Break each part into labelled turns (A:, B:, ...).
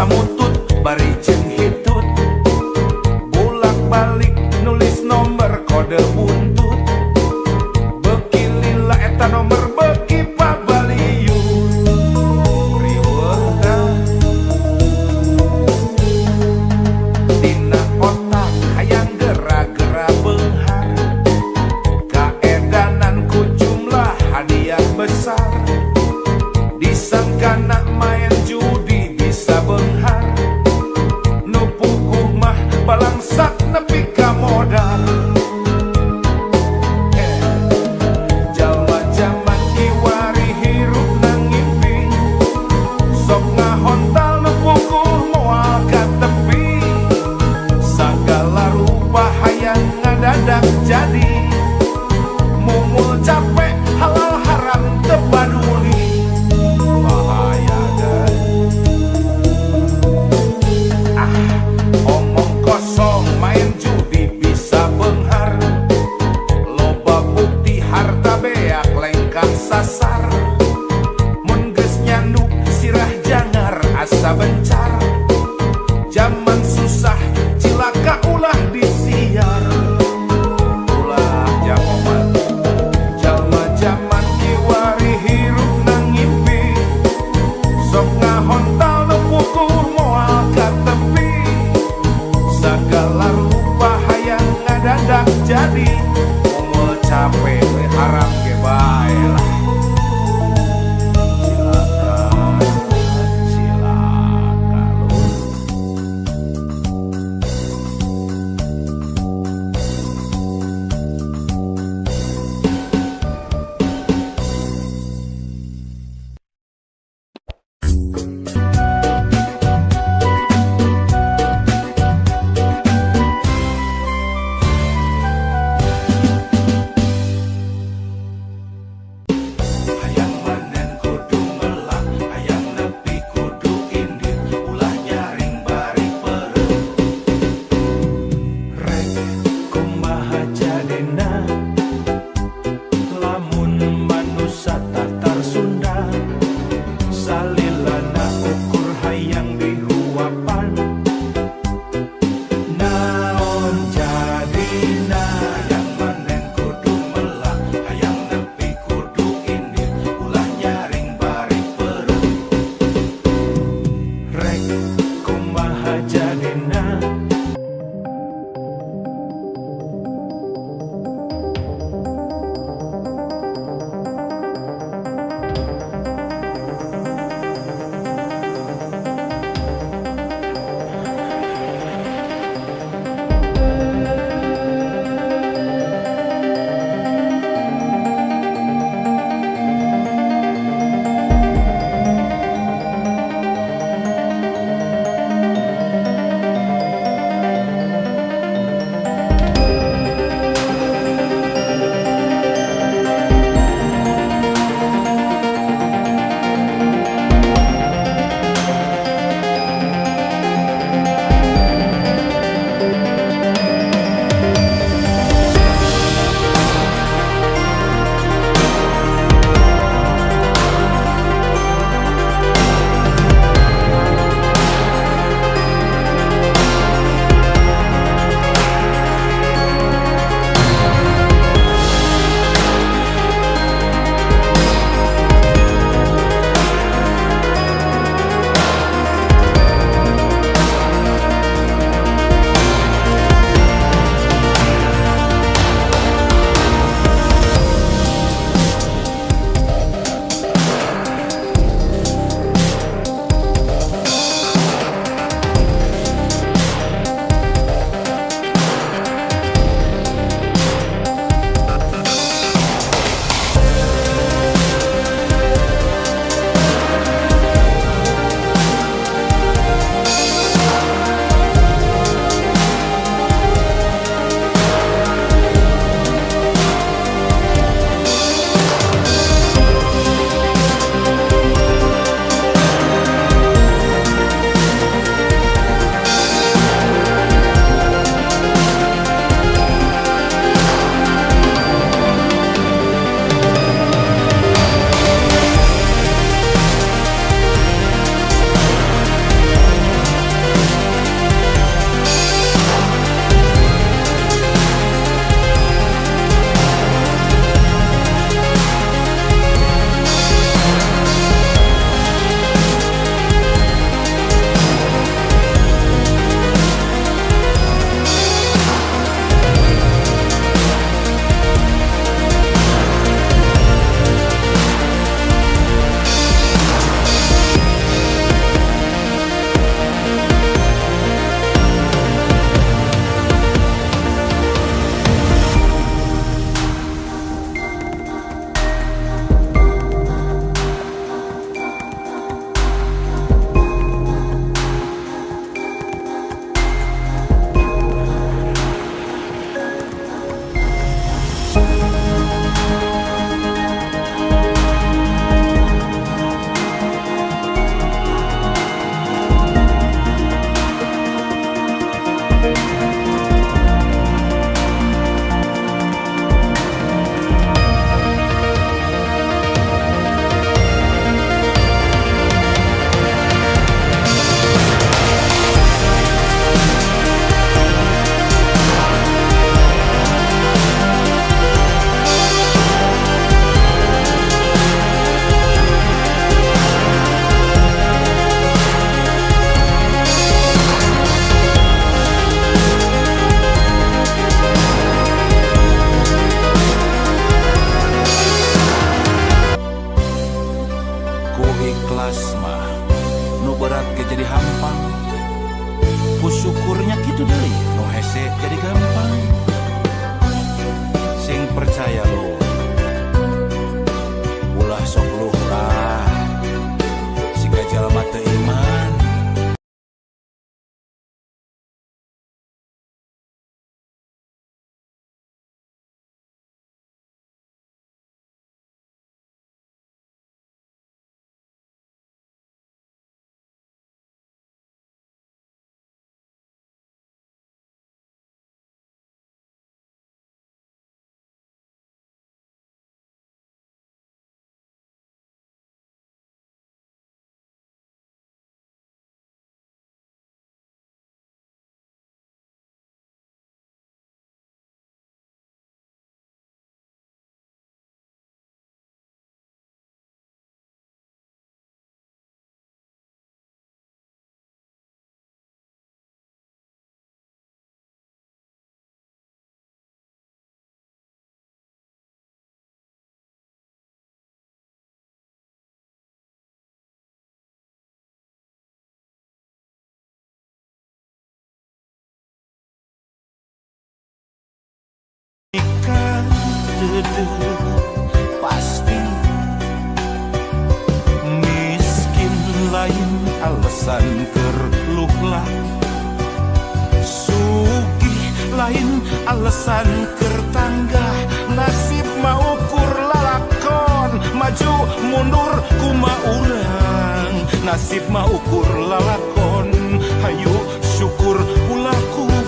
A: samutut bari jeung hitut, bolak-balik nulis nomor kode buntut, beuki lila eta nomor beuki pabaliun. Riweuh tah dina otak hayang gera-gera beunghar, kaedanan ku jumlah hadiah besar, disangkana main judi bisa beunghar, nu puguh mah balangsak nepi ka modal. Jalma-jaman kiwari hirup nangimpi, sok ngahontal nu puguh moal ka tepi, sagala rupa hayang ngadadak jadi, mumul capek halal haram teu paduli. Bahaya guys. Omong kosong main judi bisa beunghar, loba bukti harta beak lengkap sasar, mun geus nyandu sirah jangar asa bencar, zaman susah cilaka ulah disiar. Ulah jamoman jalma-jaman kiwari hirup nangimpi, sok ngahontal nu puguh moal ka tepi, sagala rupa hayang ngadadak jadi, mumul capek we haram ge bae lah. Silakan, silakan lu. Hayang manen kudu melah, hayang nepi kudu indir, ulah nyaring bari pereuh. Rek kumaha jadina lamun manusa Tatar Sunda, salilana ukur hayang dihuapan, naon jadina. Hayang manen kudu melah, hayang nepi kudu indir, ulah nyaring bari pereuh. Rek kumaha jadina. kitu deui nu hese jadi gampang sing percaya lo ulah sok luh lah siga jalma teu iman. Pasti miskin lain alasan kerluhlah, sugih lain alasan kertanggah, nasib mau ukur lalakon maju mundur kuma urang, nasib mau ukur lalakon hayu syukur ulah kufur.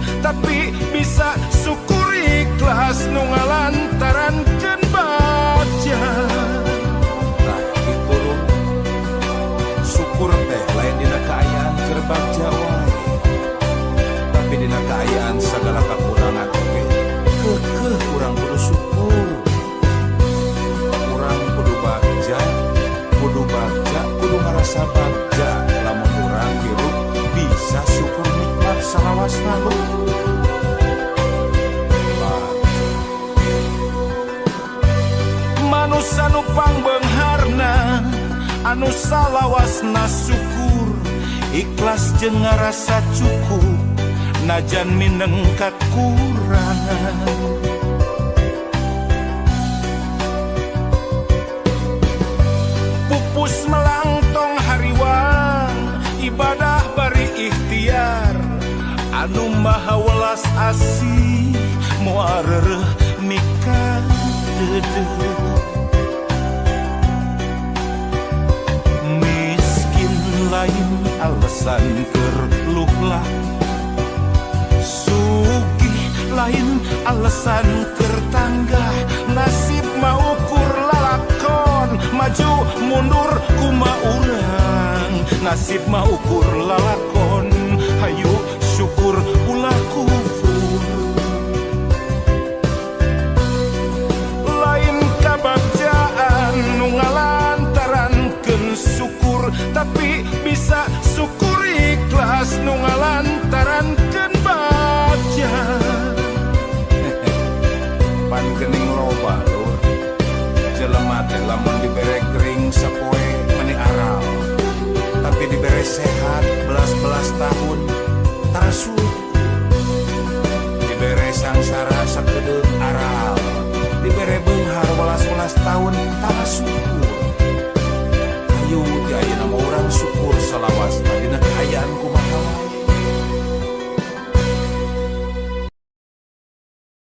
A: Tapi bisa syukur ikhlas nu ngalantarankeun baca. Nah, kitu syukur teh lain dina kaayaan keur bagja wae. Tapi dina kaayaan sagala kakurangan oge. Keukeuh urang kudu syukur. Urang kudu bagja, kudu ngarasa bagja. Lamun urang hirup bisa syukur nikmat salawasna lu. Anu pangbeungharna anu salawasna syukur ikhlas jeung ngarasa cukup najan mineng kakurangan. Pupus melangtong hariwang ibadah bari ikhtiar anu maha welas asih moal reureuh mika deudeuh. Lain alasan kerluhlah, sugih lain alasan kertanggah, nasib mau ukur lalakon maju mundur kuma urang, nasib mau ukur lalakon hayu syukur ulah kufur. Lain kabagjaan nu ngalantarankeun syukur tapi bisa syukur ikhlas nu ngalantarankeun baca. Pan geuning loba lur jelema teh lamun dibere gering sapoe meni aral tapi dibere sehat belas-belas tahun tarasu, dibere sangsara sakedeung aral dibere beunghar welas-welas tahun tarasu.